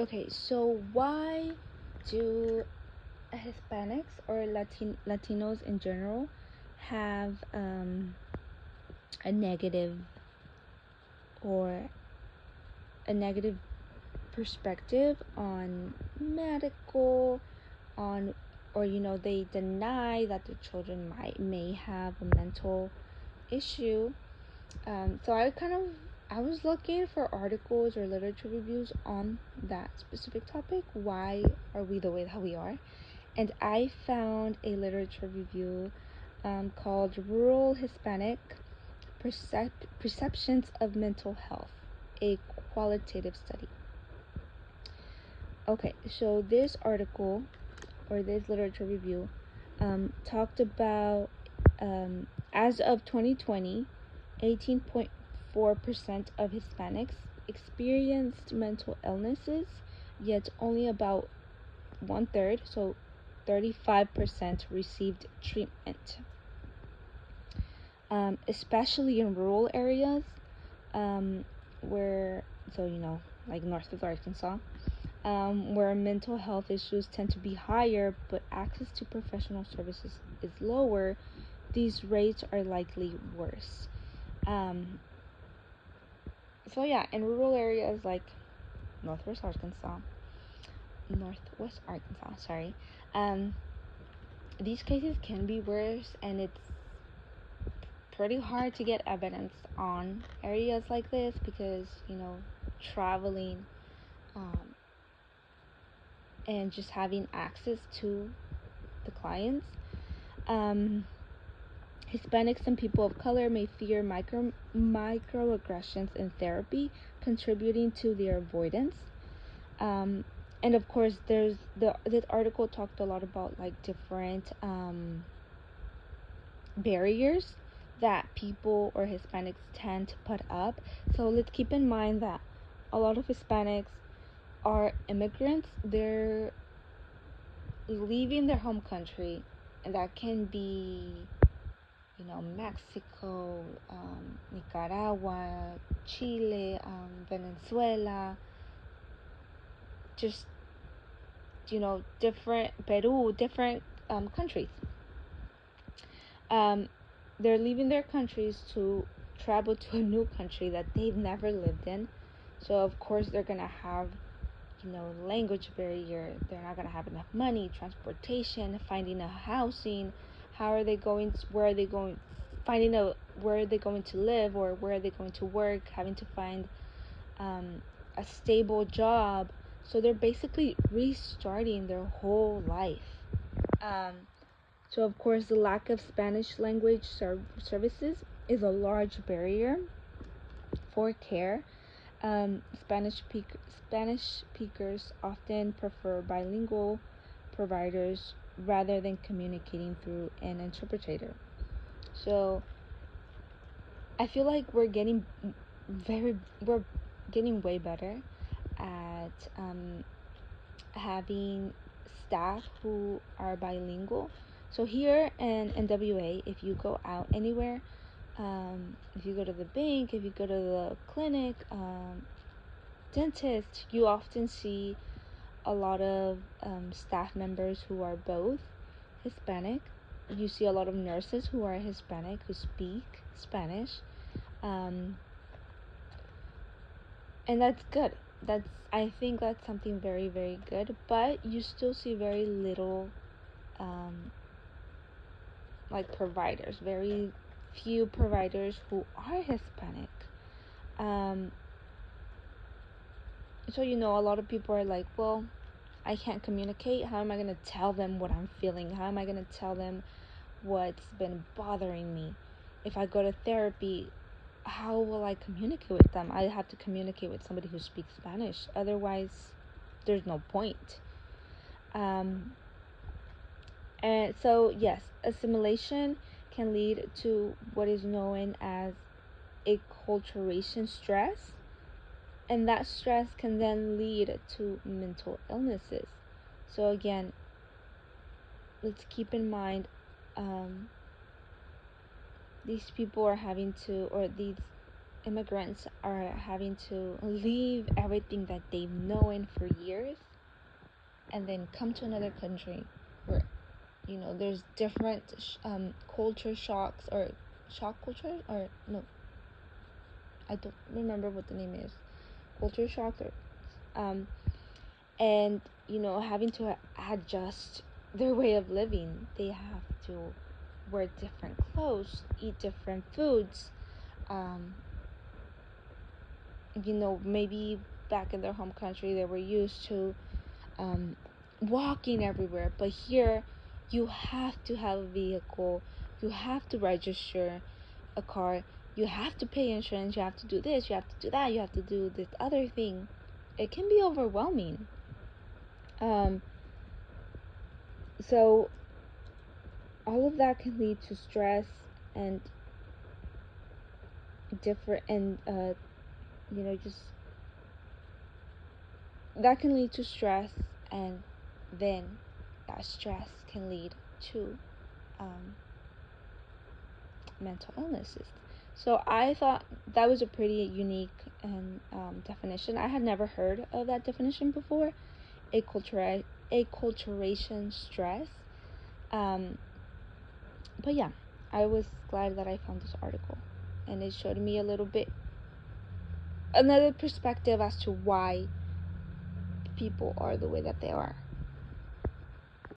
Okay, so why do Hispanics or Latinos in general have a negative or a negative perspective on medical, on, or they deny that the children may have a mental issue. So I was looking for articles or literature reviews on that specific topic. Why are we the way that we are? And I found a literature review called Rural Hispanic Perceptions of Mental Health, a qualitative study. Okay, so this article or this literature review talked about as of 2020, 18.4% of Hispanics experienced mental illnesses, yet only about one third, so 35%, received treatment. Especially in rural areas, where, like north of Arkansas, where mental health issues tend to be higher, but access to professional services is lower, these rates are likely worse. So yeah, in rural areas like northwest Arkansas, northwest Arkansas, sorry, these cases can be worse, and it's pretty hard to get evidence on areas like this because traveling and just having access to the clients. Hispanics and people of color may fear microaggressions in therapy, contributing to their avoidance. And of course, this article talked a lot about like different barriers that people or Hispanics tend to put up. So let's keep in mind that a lot of Hispanics are immigrants. They're leaving their home country, and that can be Mexico, Nicaragua, Chile, Venezuela, just different, Peru, different countries. They're leaving their countries to travel to a new country that they've never lived in. So of course they're gonna have language barrier. They're not gonna have enough money, transportation, finding a housing. How are they going to, where are they going, finding out where are they going to live or where are they going to work, having to find a stable job. So they're basically restarting their whole life. So of course the lack of Spanish language services is a large barrier for care. Spanish speakers often prefer bilingual providers rather than communicating through an interpreter. So I feel like we're getting way better at having staff who are bilingual. So here in NWA, if you go out anywhere, if you go to the bank, if you go to the clinic, dentist, you often see a lot of staff members who are both Hispanic. You see a lot of nurses who are Hispanic who speak Spanish, and that's good. I think that's something very, very good. But you still see very little like providers, very few providers who are Hispanic. So a lot of people are like, well, I can't communicate. How am I going to tell them what I'm feeling? How am I going to tell them what's been bothering me? If I go to therapy, how will I communicate with them? I have to communicate with somebody who speaks Spanish. Otherwise, there's no point. And so, yes, assimilation can lead to what is known as acculturation stress, and that stress can then lead to mental illnesses. So again, let's keep in mind, these people are having to, or these immigrants are having to leave everything that they've known for years and then come to another country where, there's different culture shocks, or shock culture, or no, I don't remember what the name is, culture shocks, or and having to adjust their way of living. They have to wear different clothes, eat different foods. Maybe back in their home country they were used to walking everywhere, but here you have to have a vehicle, you have to register a car, you have to pay insurance, you have to do this, you have to do that, you have to do this other thing. It can be overwhelming. So all of that can lead to stress and different, and just that can lead to stress, and then that stress can lead to mental illnesses. So I thought that was a pretty unique and definition. I had never heard of that definition before. Acculturation stress. But yeah, I was glad that I found this article, and it showed me a little bit another perspective as to why people are the way that they are.